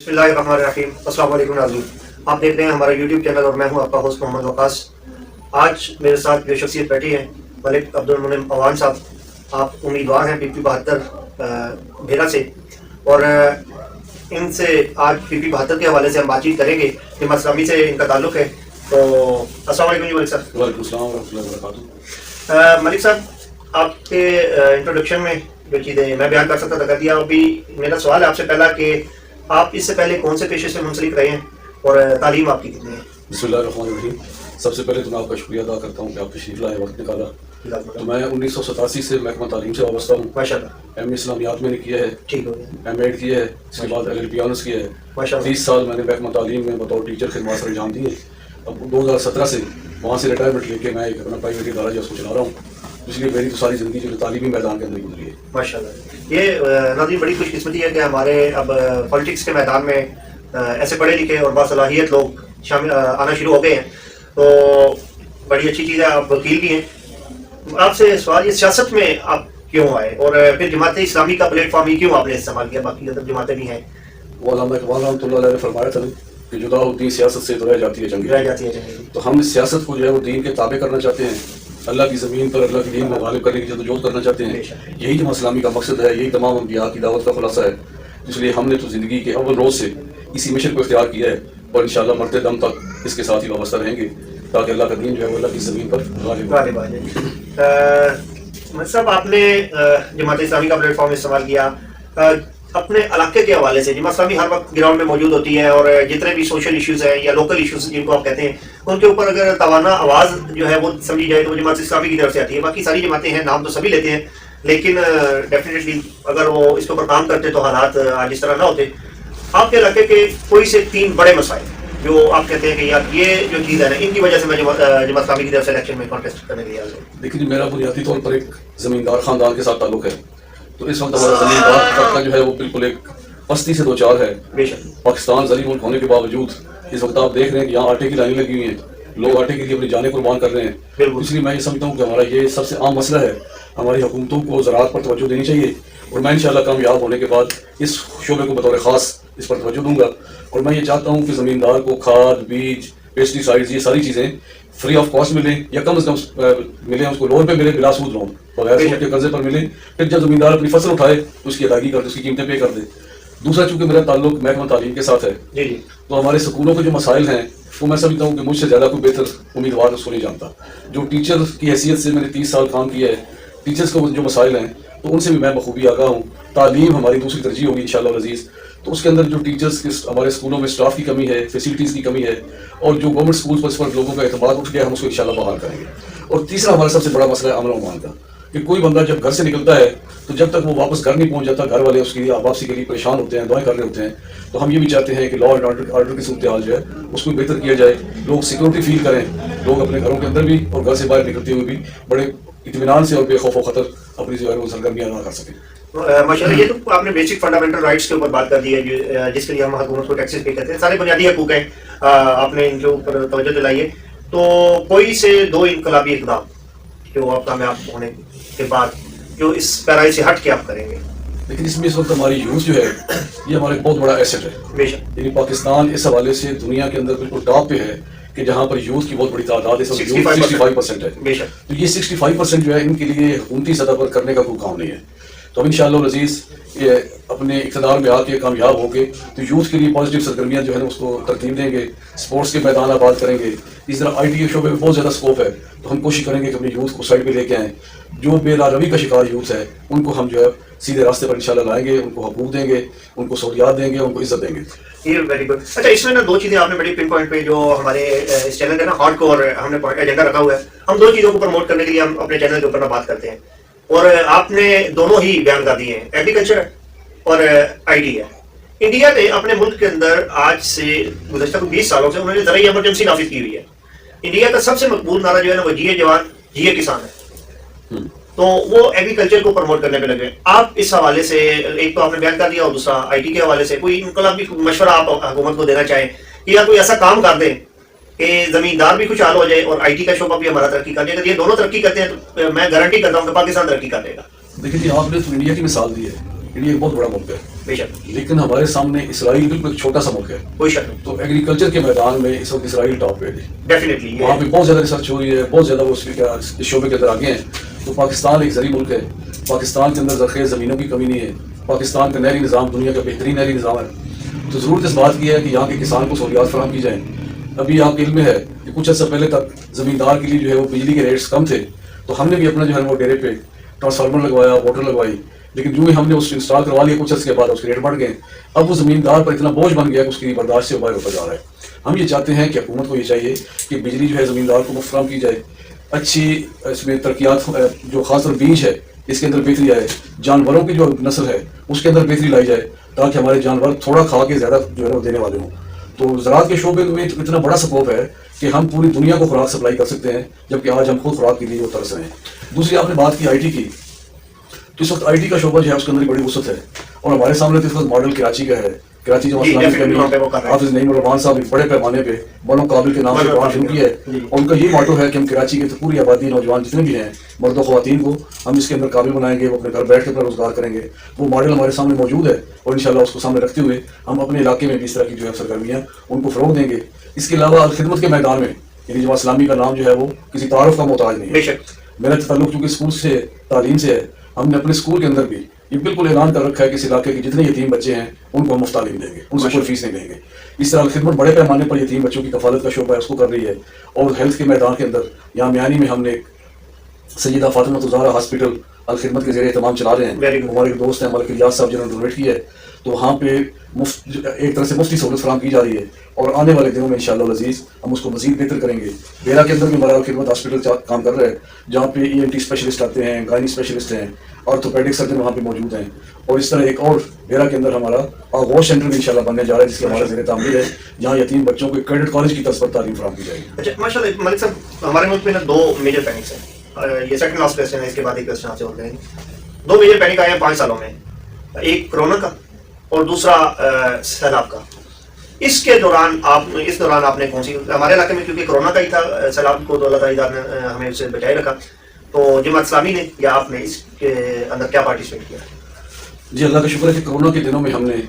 बिस्मिल्लाहिर्रहमानिर्रहीम। अस्सलाम वालेकुम नाज़रीन, आप देख रहे हैं हमारा यूट्यूब चैनल और मैं हूं आपका होस्ट मोहम्मद वकास। आज मेरे साथ जो शख्सियत बैठी है मलिक अब्दुल मुन्इम अवान साहब। आप उम्मीदवार हैं पीपी 72 भेरा से और इनसे आज पीपी 72 के हवाले से हम बातचीत करेंगे। जमात इस्लामी से इनका ताल्लुक़ है। तो अस्सलाम वालेकुम जी मलिक साहब। वालेकुम अस्सलाम व रहमतुल्लाहि व बरकातुहू। मलिक साहब, आपके इंट्रोडक्शन में जो चीज़ें मैं बयान कर सकता था कर दिया। अभी मेरा सवाल है आपसे पहला कि आप इससे पहले कौन से पेशे से मुंसलिक रहे हैं और तालीम आपकी कितनी है? बिस्मिल्लाहिर्रहमानिर्रहीम। सबसे पहले तो मैं आपका शुक्रिया अदा करता हूँ कि आप तशरीफ़ लाए, वक्त निकाला। तो मैं 1987 से महकमा तालीम से वाबस्ता हूँ। माशाल्लाह। एम इस्लामियात मैंने किया है, ठीक हो गया। एम एड किया है, इसके बाद LLB ऑनर्स किया है। माशाल्लाह। 30 साल मैंने महकमा तालीम में बतौर टीचर खिदमत सर अंजाम दिए। अब 2017 से वहाँ से रिटायरमेंट लेके मैं एक अपना प्राइवेट इदारा जो उसको चला रहा हूँ, इसलिए मेरी तो सारी ज़िंदगी जो तालीमी मैदान के अंदर गुजरी है। माशाल्लाह। ये नाज़रीन बड़ी खुशकिस्मती है कि हमारे अब पॉलिटिक्स के मैदान में ऐसे पढ़े लिखे और बासलाहियत लोग शामिल आना शुरू हो गए हैं, तो बड़ी अच्छी चीज़ है। आप वकील भी हैं। आपसे सवाल ये, सियासत में आप क्यों आए और फिर जमात इस्लामी का प्लेटफॉर्म ही क्यों आपने इस्तेमाल किया? बाकी अदर जमातें भी हैं। वो अल्लामा इकबाल रहमतुल्लाह अलैह ने फरमाया था कि जुदाउद्दीन सियासत से तो रह जाती है जंग। रह जाती है जंग। तो हम इस सियासत को जो है वो दीन के ताबे करना चाहते हैं, अल्लाह की ज़मीन पर अल्लाह की दीन को गालिब करने की जदोजहद करना चाहते हैं। यही जमात इस्लामी का मकसद है, यही तमाम अंबिया की दावत का खुलासा है। इसलिए हमने तो ज़िंदगी के अव्वल रोज़ से इसी मिशन को इख्तियार किया है और इंशाअल्लाह मरते दम तक इसके साथ ही वाबस्ता रहेंगे ताकि अल्लाह का दीन जो है वो अल्लाह की ज़मीन पर गालिब आ जाए। मतलब आपने जमात इस्लामी का प्लेटफॉर्म इस्तेमाल किया अपने इलाके के हवाले से। जमात इस्लामी हर वक्त ग्राउंड में मौजूद होती है और जितने भी सोशल इश्यूज़ हैं या लोकल इश्यूज़ जिनको आप कहते हैं, उनके ऊपर अगर तवाना आवाज़ जो है वो समझी जाए तो वो जमात इस्लामी की तरफ से आती है। बाकी सारी जमातें हैं, नाम तो सभी लेते हैं, लेकिन डेफिनेटली अगर वो इसके ऊपर काम करते तो हालात आज इस तरह ना होते। आपके इलाके के कोई से 3 बड़े मसाइल जो आप कहते हैं कि यार ये जो चीज़ है ना, इनकी वजह से मैं जमात इस्लामी की तरफ से इलेक्शन में कॉन्टेस्ट करने के लिए आया हूँ। देखिए, मेरा बुनियादी तौर पर एक ज़मींदार ख़ानदान के साथ ताल्लुक़ है, तो इस वक्त हमारा ज़मींदार तबका जो है वो बिल्कुल एक पस्ती से 2-4 है। बेशक पाकिस्तान ज़लील मुल्क होने के बावजूद इस वक्त आप देख रहे हैं कि यहाँ आटे की लाइनें लगी हुई हैं, लोग आटे के लिए अपनी जानें कुर्बान कर रहे हैं। इसलिए मैं ये समझता हूँ कि हमारा ये सबसे आम मसला है। हमारी हुकूमतों को ज़राअत पर तवज्जो देनी चाहिए और मैं इंशाअल्लाह कामयाब होने के बाद इस शोबे को बतौर ख़ास इस पर तवज्जो दूंगा। और मैं ये चाहता हूँ कि ज़मींदार को खाद, बीज, पेस्टिसाइड्स, ये सारी चीज़ें फ्री ऑफ कॉस्ट मिलें या कम से कम मिले, उसको लोन पे मिले, बिला सूद लोन, बगैर सूद के कर्जे पर मिले। फिर जब ज़मींदार अपनी फसल उठाए तो उसकी अदायगी कर दे, उसकी कीमतें पे कर दे। दूसरा, चूँकि मेरा ताल्लुक महकमा तालीम के साथ है, तो हमारे स्कूलों के जो मसाइल हैं वो मैं समझता हूँ कि मुझसे ज़्यादा कोई बेहतर उम्मीदवार उसको नहीं जानता। जो टीचर की हैसियत से मैंने 30 साल काम किया है, टीचर्स को जो मसाइल हैं तो उनसे भी मैं बखूबी आगाह हूँ। तालीम हमारी दूसरी तरजीह होगी इंशाअल्लाह अज़ीज़। तो उसके अंदर जो टीचर्स के हमारे स्कूलों में स्टाफ की कमी है, फैसिलिटीज़ की कमी है और जो गवर्नमेंट स्कूल पर इस पर लोगों का एतमाद उठ गया, हम उसको इंशाअल्लाह बहाल करेंगे। और तीसरा हमारा सबसे बड़ा मसला है अमन और अमान का, कि कोई बंदा जब घर से निकलता है तो जब तक वो वापस घर नहीं पहुंच जाता, घर वाले उसकी वापसी के लिए परेशान होते हैं, दुआएं कर रहे होते हैं। तो हम ये भी चाहते हैं कि लॉ एंड ऑर्डर की सूरत हाल जो है उसको बेहतर किया जाए, लोग सिक्योरिटी फील करें, लोग अपने घरों के अंदर भी और घर से बाहर निकलते हुए भी बड़े इत्मीनान से और बेखौफ व खतर अपनी जो है वो सरगर्मियाँ अदा कर सकें। माशाल्लाह, ये तो आपने बेसिक फंडामेंटल राइट्स के ऊपर बात कर दी है, जिसके लिए हम हुकूमत को टैक्सेस पे करते हैं। सारे बुनियादी हकूक हैं, आपने इनके ऊपर तवज्जो दिलाई है। तो कोई से 2 इनकलाबी इक़दाम जो आप कामयाब होने के बाद जो इस पैराई से हट के आप करेंगे? लेकिन इसमें इस वक्त हमारी यूथ जो है ये हमारा एक बहुत बड़ा एसेट है। बेशक। यानी पाकिस्तान इस हवाले से दुनिया के अंदर बिल्कुल टॉप पे है कि जहाँ पर यूथ की बहुत बड़ी तादाद है, 65% है। बेशक। तो ये 65% जो है इनके लिए हुकूमती सतह पर करने का कोई काम नहीं है। तो अब इंशाअल्लाह अज़ीज़ ये अपने इक़्तिदार में आके कामयाब होके तो यूथ के लिए पॉजिटिव सरगर्मियाँ जो है ना उसको तरतीब देंगे, स्पोर्ट्स के मैदान आबाद करेंगे। इस तरह IT के शोबे में बहुत ज़्यादा स्कोप है, तो हम कोशिश करेंगे कि अपने यूथ को साइड पे लेके आएँ। जो बेरारवी का शिकार यूथ है उनको हम जो है सीधे रास्ते पर इंशाअल्लाह लाएंगे, उनको हकूक़ देंगे, उनको सहूलियात देंगे, उनको इज्जत देंगे। ये वेरी गुड। अच्छा, इसमें ना 2 चीज़ें आपने बड़ी पिन पॉइंट पे जो हमारे इस चैनल का ना हार्डकोर हमने एजेंडा रखा हुआ है। हम 2 चीज़ों को प्रमोट करने के लिए हम अपने चैनल के ऊपर ना बात करते हैं और आपने दोनों ही बयान कर दिए हैं, एग्रीकल्चर और IT है। इंडिया ने अपने मुल्क के अंदर आज से गुज़श्ता 20 सालों से उन्होंने ज़रूरी इमरजेंसी नाफिज की हुई है। इंडिया का सबसे मकबूल नारा जो है ना वो जिए जवान जिए किसान है। तो वो एग्रीकल्चर को प्रमोट करने पे लगे। आप इस हवाले से एक तो आपने बयान कर दिया और दूसरा IT के हवाले से कोई इनकलाबी मशवरा आप हुकूमत को देना चाहें कि या कोई ऐसा काम कर दें कि ज़मींदार भी खुशहाल हो जाए और IT का शोबा भी हमारा तरक्की कर जाए। अगर ये दोनों तरक्की करते हैं तो मैं गारंटी करता हूँ कि पाकिस्तान तरक्की कर देगा। देखिए जी, आपने तो इंडिया की मिसाल दी है, انڈیا ایک بہت بڑا ملک ہے بے شک لیکن ہمارے سامنے اسرائیل بالکل ایک چھوٹا سا ملک ہے. کوئی شک نہیں. تو ایگریکلچر کے میدان میں اس وقت اسرائیل ٹاپ پہ ہے. ڈیفینیٹلی وہاں پہ بہت زیادہ ریسرچ ہو رہی ہے, بہت زیادہ وہ اس شعبے کے اندر آگے ہیں. تو پاکستان ایک زرعی ملک ہے, پاکستان کے اندر زرخیز زمینوں کی کمی نہیں ہے, پاکستان کا نہری نظام دنیا کا بہترین نہری نظام ہے. تو ضرورت اس بات کی ہے کہ یہاں کے کسان کو سہولیات فراہم کی جائیں. ابھی آپ کے علم میں ہے کہ کچھ عرصہ پہلے تک زمیندار کے لیے جو ہے وہ بجلی کے ریٹس کم تھے, تو ہم نے بھی اپنا جو ہے وہ ڈیرے پہ ٹرانسفارمر لگوایا, موٹر لگوائی, لیکن جو ہی ہم نے اس کو انسٹال کروا لیا کچھ عرصے کے بعد اس کے ریٹ بڑھ گئے. اب وہ زمیندار پر اتنا بوجھ بن گیا کہ اس کی برداشت سے باہر ہوتا جا رہا ہے. ہم یہ چاہتے ہیں کہ حکومت کو یہ چاہیے کہ بجلی جو ہے زمیندار کو مفت فراہم کی جائے, اچھی اس میں ترقیات جو خاص طور بیج ہے اس کے اندر بہتری آئے, جانوروں کی جو نسل ہے اس کے اندر بہتری لائی جائے تاکہ ہمارے جانور تھوڑا کھا کے زیادہ جو ہے وہ دینے والے ہوں. تو زراعت کے شعبے میں اتنا بڑا سکوپ ہے کہ ہم پوری دنیا کو خوراک سپلائی کر سکتے ہیں, جبکہ آج ہم خود خوراک کے لیے وہ ترس رہے ہیں. دوسری آپ نے بات کی آئی ٹی کی, تو اس وقت آئی ٹی کا شعبہ جو ہے اس کے اندر بڑی وسعت ہے, اور ہمارے سامنے تو اس وقت ماڈل کراچی کا ہے. کراچی جو حافظ نعیم الرحمان صاحب ایک بڑے پیمانے پہ بنو قابل کے نام سے کام شروع کیا ہے, اور ان کا یہ ماٹو ہے کہ ہم کراچی کے پوری آبادی نوجوان جتنے بھی ہیں مرد و خواتین کو ہم اس کے اندر قابل بنائیں گے, وہ اپنے گھر بیٹھ کے اپنا روزگار کریں گے. وہ ماڈل ہمارے سامنے موجود ہے, اور انشاءاللہ اس کو سامنے رکھتے ہوئے ہم اپنے علاقے میں بھی اس طرح کی جو ہے سرگرمیاں ان کو فروغ دیں گے. اس کے علاوہ خدمت کے میدان میں یعنی جماعت اسلامی کا نام جو ہے وہ کسی تعارف کا محتاج نہیں ہے. میرا تعلق چونکہ اسکول سے تعلیم سے ہے, ہم نے اپنے اسکول کے اندر بھی یہ بالکل اعلان کر رکھا ہے کہ اس علاقے کے جتنے یتیم بچے ہیں ان کو ہم مفت تعلیم دیں گے, ان سے کوئی فیس نہیں لیں گے. اس طرح خدمت بڑے پیمانے پر یتیم بچوں کی کفالت کا شعبہ ہے اس کو کر رہی ہے. اور ہیلتھ کے میدان کے اندر یہاں میانی میں ہم نے سیدہ فاطمہ الزہرا ہاسپٹل الخدمت کے زیر اہتمام چلا رہے ہیں. ہمارے دوست ہیں ملک الیاس صاحب جنہوں نے ڈونیٹ کیا ہے, تو وہاں پہ ایک طرح سے مفتی سہولت فراہم کی جا رہی ہے, اور آنے والے دنوں میں انشاءاللہ العزیز ہم اس کو مزید بہتر کریں گے. بیرا کے اندر بھی ہمارا خدمت ہاسپٹل کام کر رہا ہے, جہاں پہ ای این ٹی اسپیشلسٹ آتے ہیں, گائنی اسپیشلسٹ ہیں, آرتھوپیڈک سرجن وہاں پہ موجود ہیں. اور اس طرح ایک اور بیرا کے اندر ہمارا آغوش سینٹر بھی انشاءاللہ بننے جا رہا ہے, جس کے ہمارا زیر تعمیر ہے, جہاں یتیم بچوں کو کریڈٹ کالج کی طرز پر تعلیم فراہم کی جائے گی. اچھا ماشاءاللہ ملک صاحب, ہمارے ملک میں نا دو میجر پینکس ہیں, یہ سیکنڈ لاسٹ کویسچن ہے, اس کے بعد ایک کویسچن آپ سے ہوتے ہیں. دو میجر پینک آئے ہیں 5 سالوں میں, ایک کرونا کا اور دوسرا سیلاب کا. اس دوران آپ نے کون سی, ہمارے علاقے میں کیونکہ کرونا کا ہی تھا, سیلاب کو تو اللہ تعالیٰ نے ہمیں اس سے بچائے رکھا, تو جماعت اسلامی نے یا آپ نے اس کے اندر کیا پارٹیسپیٹ کیا؟ جی اللہ کا شکر ہے کہ کرونا کے دنوں میں ہم نے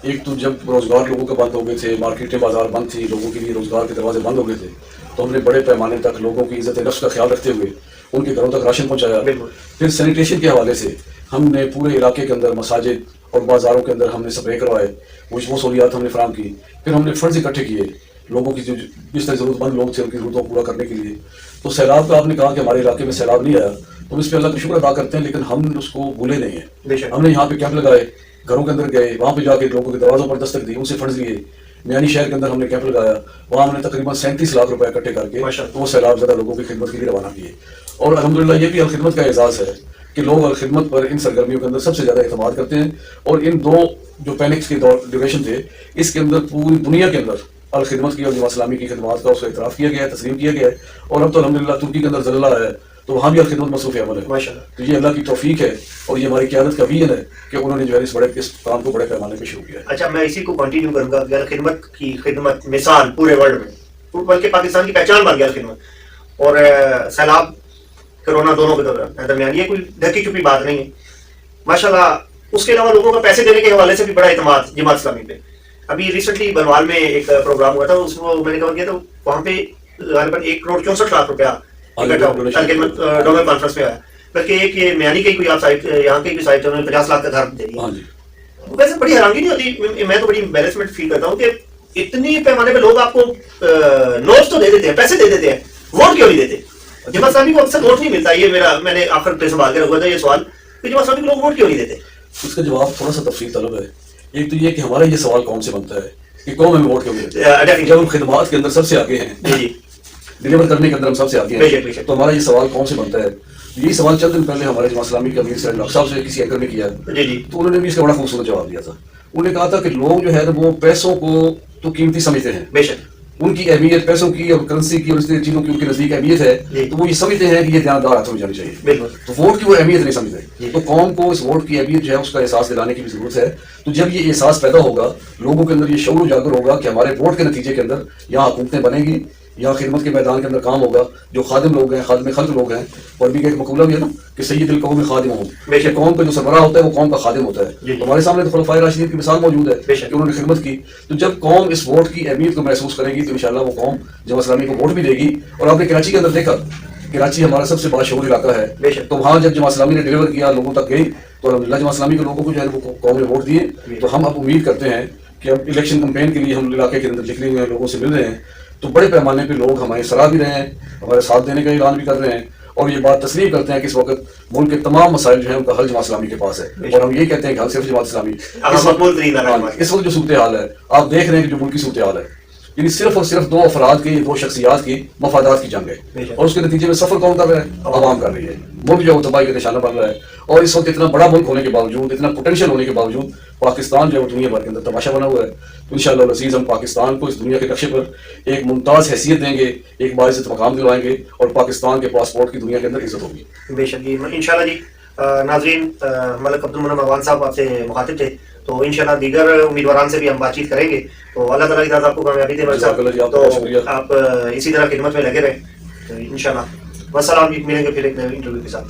ایک تو جب روزگار لوگوں کے بند ہو گئے تھے, مارکیٹیں بازار بند تھی, لوگوں کے لیے روزگار کے دروازے بند ہو گئے تھے, تو ہم نے بڑے پیمانے تک لوگوں کی عزت نفس کا خیال رکھتے ہوئے ان کے گھروں تک راشن پہنچایا. پھر سینیٹیشن کے حوالے سے ہم نے پورے علاقے کے اندر مساجد اور بازاروں کے اندر ہم نے سپرے کروائے, وہ سہولیات ہم نے فراہم کی. پھر ہم نے فنڈز اکٹھے کیے لوگوں کی جو جس طرح ضرورت مند لوگ تھے ان کی ضرورتوں کو پورا کرنے کے لیے. تو سیلاب کا آپ نے کہا کہ ہمارے علاقے میں سیلاب نہیں آیا, تو اس پہ اللہ کا شکر ادا کرتے ہیں, لیکن ہم اس کو بھولے نہیں ہیں. ہم نے یہاں پہ کیمپ لگائے, گھروں کے اندر گئے, وہاں پہ جا کے لوگوں کے دروازوں پر دستک دی, ان سے فنڈز لیے. میانی شہر کے اندر ہم نے کیمپ لگایا, وہاں ہم نے تقریباً 37 لاکھ روپے اکٹھے کر کے وہ سیلاب زدہ لوگوں کی خدمت کے لیے روانہ کیے. اور الحمدللہ یہ بھی الخدمت کا اعزاز ہے کہ لوگ الخدمت پر ان سرگرمیوں کے اندر سب سے زیادہ اعتماد کرتے ہیں. اور ان دو جو پینکس کے ڈیوریشن تھے, اس کے اندر پوری دنیا کے اندر الخدمت کی اور جماعت اسلامی کی خدمات کا اس کا اعتراف کیا گیا ہے, تسلیم کیا گیا ہے. اور اب تو الحمدللہ ترکی کے اندر زلزلہ ہے, تو وہاں بھی الخدمت مصروف عمل ہے. تو یہ اللہ کی توفیق ہے, اور یہ ہماری قیادت کا ویژن ہے کہ انہوں نے جو ہے اس کام کو بڑے پیمانے پہ شروع کیا ہے. اچھا میں اسی کو کنٹینیو کروں گا کہ خدمت کی خدمت مثال پورے ورلڈ میں, بلکہ پاکستان کی پہچان بن گیا خدمت. اور سیلاب کرونا دونوں کے درمیان یہ کوئی ڈھکی چھپی بات نہیں ہے ماشاءاللہ. اس کے علاوہ لوگوں کا پیسے دینے کے حوالے سے بھی بڑا اعتماد جماعت اسلامی پہ. ابھی ریسنٹلی بلوال میں ایک پروگرام ہوا تھا, اس کو میں نے کور کیا تھا, وہاں پہ غالباً 1,64,00,000 روپیہ ڈونر کانفرنس میں آیا. بلکہ ایک یہ میانی کی کوئی آپ سائٹ, یہاں کی بھی سائٹ, انہوں نے 50 لاکھ کا گھر دے دیا. ویسے بڑی حیرانگی نہیں ہوتی, میں تو بڑی امبیرسمنٹ فیل کرتا ہوں کہ اتنی پیمانے پہ لوگ آپ کو نوٹس تو دے دیتے ہیں, پیسے دے دیتے ہیں, ووٹ کیوں نہیں دیتے؟ جماعت اسلامی کو اکثر ووٹ نہیں ملتا. یہ میں نے آخر پہ سوال کے رکھا تھا یہ سوال کہ جماعت اسلامی کو لوگ ووٹ کیوں نہیں دیتے؟ اس کا جواب تھوڑا سا تفصیل طلب ہے. ایک تو یہ کہ ہمارا یہ سوال کون سے بنتا ہے کہ قوم ہمیں ووٹ کیوں دیتے ہیں, جب ہم خدمات کے اندر سب سے آگے ہیں, ڈلیور کرنے کے اندر ہم سب سے آگے ہیں, تو ہمارا یہ سوال کون سے بنتا ہے. یہی سوال چند دن پہلے ہمارے جماعت اسلامی کے امیر سعید لاکھ صاحب سے کسی اینکر نے کیا, تو انہوں نے بھی اس کا بڑا خوبصورت جواب دیا تھا. انہوں نے کہا تھا کہ لوگ جو ہے وہ پیسوں کو تو قیمتی سمجھتے ہیں, بے شک ان کی اہمیت پیسوں کی اور کرنسی کی اور اس طرح چیزوں کی ان کے نزدیک اہمیت ہے, تو وہ یہ سمجھتے ہیں کہ یہ دیانتدار ہاتھوں میں جانی چاہیے. تو ووٹ کی وہ اہمیت نہیں سمجھتے, تو قوم کو اس ووٹ کی اہمیت جو ہے اس کا احساس دلانے کی بھی ضرورت ہے. تو جب یہ احساس پیدا ہوگا, لوگوں کے اندر یہ شعور اجاگر ہوگا کہ ہمارے ووٹ کے نتیجے کے اندر یہاں حکومتیں بنیں گی, यहाँ खिदमत के मैदान के अंदर काम होगा, जो खादिम लोग हैं, खादिम खल्क लोग हैं, और भी एक मकूला भी है ना कि सैयदुल कौम खादिम हो, कौम का जो सरबराह होता है वो कौम का खादिम होता है। तो हमारे सामने तो खुलफाए राशिदीन की मिसाल मौजूद है कि उन्होंने खिदमत की। तो जब कौम इस वोट की अहमियत को महसूस करेगी तो इंशाल्लाह वो कौम जमात इस्लामी को वोट भी देगी। और आपने कराची के अंदर देखा, कराची हमारा सबसे बड़ा शहरी इलाका है, तो वहाँ जब जमात इस्लामी ने डिलीवर किया, लोगों तक गई, तो अल्हम्दुलिल्लाह जमात इस्लामी के लोगों को जो है वो कौम ने वोट दिए। तो हम अब उम्मीद करते हैं कि अब इलेक्शन कैंपेन के लिए हम इलाके के अंदर निकले हुए हैं, लोगों से मिल रहे हैं, तो बड़े पैमाने पे लोग हमारी सलाह भी रहे हैं, हमारे साथ देने का ऐलान भी कर रहे हैं, और ये बात तस्लीम करते हैं कि इस वक्त मुल्क के तमाम मसाइल जो है उनका हल जमात इस्लामी के पास है। और हम ये कहते हैं कि हल सिर्फ जमात इस्लामी। इस वक्त जो सूरत हाल है आप देख रहे हैं कि जो मुल्क की सूरत हाल है, यानी सिर्फ और सिर्फ दो अफराद की, दो शख्सियात की मफादात की जंग है, और उसके नतीजे में सफर कौन कर रहा है? आवाम कर रही है। मुल्क जो तबाही का निशाना बन रहा है, और इस वक्त इतना बड़ा मुल्क होने के बावजूद, इतना पोटेंशियल होने के बावजूद पाकिस्तान जो है दुनिया भर के अंदर तमाशा बना हुआ है। तो इंशाअल्लाह अज़ीज़ हम पाकिस्तान को इस दुनिया के नक्शे पर एक मुमताज़ हैसियत देंगे, एक बाइज़्ज़त मकाम दिलवाएंगे, और पाकिस्तान के पासपोर्ट की दुनिया के अंदर इज्जत होगी। बेशक इंशाअल्लाह जी। नाज़रीन, मलिक अब्दुल मुन्नम अवान साहब आपसे मुखातिब थे, तो इंशाअल्लाह दीगर उम्मीदवारान से भी हम बातचीत करेंगे। तो अल्लाह ताला की तरफ आपको कामयाबी दे। तो आप इसी तरह खिदमत में लगे रहें, तो इंशाअल्लाह। वस्सलाम, मिलेंगे फिर एक नए इंटरव्यू के साथ।